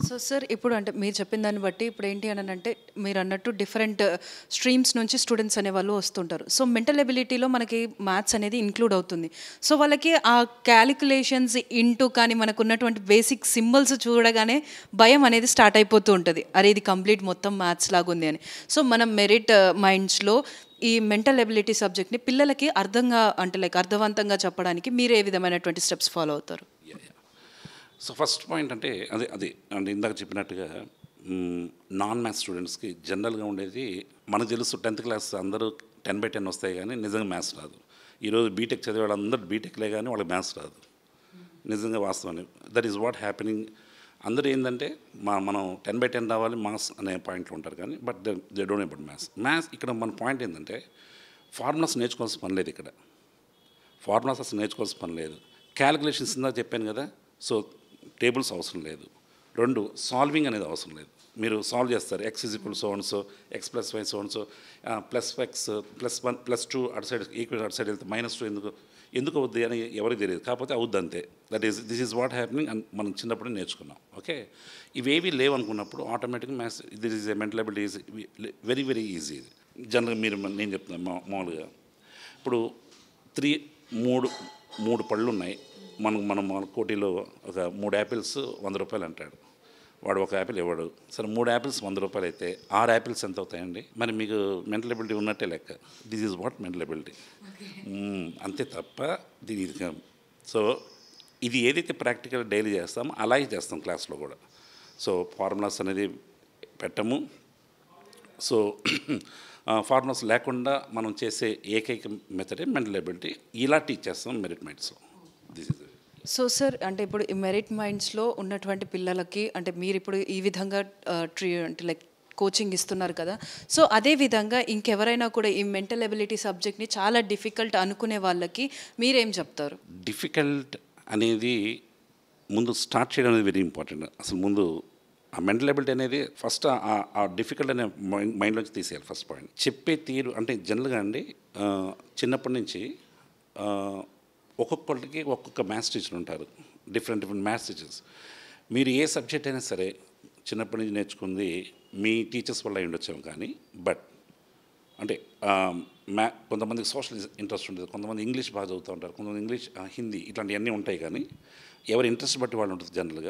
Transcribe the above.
So sir ఇప్పుడు అంటే మీరు చెప్పిన దాన్ని బట్టి ఇప్పుడు ఏంటి అని అంటే మీరు అన్నట్టు డిఫరెంట్ స్ట్రీమ్స్ నుంచి స్టూడెంట్స్ అనేవాళ్ళు వస్తుంటారు. సో మెంటల్ ఎబిలిటీలో మనకి మ్యాథ్స్ అనేది ఇంక్లూడ్ అవుతుంది. సో వాళ్ళకి ఆ క్యాలిక్యులేషన్స్ ఇంటూ కానీ మనకు ఉన్నటువంటి బేసిక్ సింబల్స్ చూడగానే భయం అనేది స్టార్ట్ అయిపోతూ ఉంటుంది. అరే ఇది కంప్లీట్ మొత్తం మ్యాథ్స్ లాగా ఉంది అని. సో మనం మెరిట్ మైండ్స్లో ఈ మెంటల్ ఎబిలిటీ సబ్జెక్ట్ని పిల్లలకి అర్థంగా అంటే లైక్ అర్థవంతంగా చెప్పడానికి మీరు ఏ విధమైనటువంటి స్టెప్స్ ఫాలో అవుతారు? సో ఫస్ట్ పాయింట్ అంటే అదే అంటే ఇందాక చెప్పినట్టుగా నాన్ మ్యాథ్స్ స్టూడెంట్స్కి జనరల్గా ఉండేది మనకు తెలుసు 10th క్లాస్ అందరూ 10/10 వస్తాయి కానీ నిజంగా మ్యాథ్స్ రాదు. ఈరోజు బీటెక్ చదివే వాళ్ళందరూ బీటెక్లే కానీ వాళ్ళకి మ్యాథ్స్ రాదు. నిజంగా వాస్తవం దట్ ఈస్ వాట్ హ్యాపెనింగ్. అందరూ ఏంటంటే మనం 10/10 రావాలి మాస్ అనే పాయింట్లో ఉంటారు కానీ but they don't know about maths. ఇక్కడ మన పాయింట్ ఏంటంటే ఫార్ములాస్ నేర్చుకోవాల్సిన పని లేదు. ఇక్కడ ఫార్ములాస్ అసలు నేర్చుకోవాల్సిన పని లేదు. క్యాలిక్యులేషన్స్ ఇందా చెప్పాను కదా. సో టేబుల్స్ అవసరం లేదు. 2 సాల్వింగ్ అనేది అవసరం లేదు. మీరు సాల్వ్ చేస్తారు x is equal so and so, x plus y so and so, plus x +1 +2 అటు సైడ్ ఈక్వల్ అటు సైడ్ వెళ్తే -2 ఎందుకు అవుద్ది అని ఎవరికి తెలియదు. కాకపోతే అవుద్ది అంతే. దిస్ ఈజ్ వాట్ హ్యాపెనింగ్ అని మనం చిన్నప్పుడు నేర్చుకున్నాం. ఓకే, ఇవేవి లేవనుకున్నప్పుడు ఆటోమేటిక్గా maths this is a mental ability is very very easy. జనరల్గా నేను చెప్తున్నాను మామూలుగా ఇప్పుడు 3 పళ్ళు ఉన్నాయి. మన కోటిలో ఒక 3 యాపిల్స్ 100 రూపాయలు అంటాడు వాడు. ఒక యాపిల్ ఇవ్వడు. సరే 3 యాపిల్స్ 100 రూపాయలు అయితే 6 యాపిల్స్ ఎంత అవుతాయండి? మరి మీకు మెంటల్ ఎబిలిటీ ఉన్నట్టే లెక్క. This is what mental ability. అంతే తప్ప ఇది సో ఇది ఏదైతే ప్రాక్టికల్ డైలీ చేస్తామో అలాగే చేస్తాం క్లాస్లో కూడా. సో ఫార్ములాస్ అనేది పెట్టము. సో ఫార్ములాస్ లేకుండా మనం చేసే ఏకైక మెథడే మెంటల్ ఎబిలిటీ. ఇలా టీచ్ చేస్తాం మెరిట్ మైండ్స్లో. దిస్ ఈజ్ సో సార్ అంటే ఇప్పుడు ఈ మెరిట్ మైండ్స్లో ఉన్నటువంటి పిల్లలకి అంటే మీరు ఇప్పుడు ఈ విధంగా అంటే లైక్ కోచింగ్ ఇస్తున్నారు కదా. సో అదే విధంగా ఇంకెవరైనా కూడా ఈ మెంటల్ ఎబిలిటీ సబ్జెక్ట్ని చాలా డిఫికల్ట్ అనుకునే వాళ్ళకి మీరేం చెప్తారు? డిఫికల్ట్ అనేది ముందు స్టార్ట్ చేయడం అనేది వెరీ ఇంపార్టెంట్. అసలు ముందు ఆ మెంటల్ ఎబిలిటీ అనేది ఫస్ట్ ఆ డిఫికల్ట్ అనే మైండ్లోంచి తీసేయాలి. ఫస్ట్ పాయింట్ చెప్పే తీరు అంటే జనరల్గా అండి చిన్నప్పటి నుంచి ఒక్కొక్కరికి ఒక్కొక్క మ్యాథ్స్ టీచర్ ఉంటారు. Different maths teachers. మీరు ఏ సబ్జెక్ట్ అయినా సరే చిన్నప్పటి నుంచి నేర్చుకుంది మీ టీచర్స్ వల్ల ఉండొచ్చాము కానీ బట్ అంటే కొంతమందికి సోషల్ ఇంట్రెస్ట్ ఉంటుంది, కొంతమంది ఇంగ్లీష్ బాగా చదువుతూ ఉంటారు, కొంతమంది ఇంగ్లీష్ హిందీ ఇట్లాంటివన్నీ ఉంటాయి కానీ ఎవరి ఇంట్రెస్ట్ బట్టి వాళ్ళు ఉంటుంది జనరల్గా.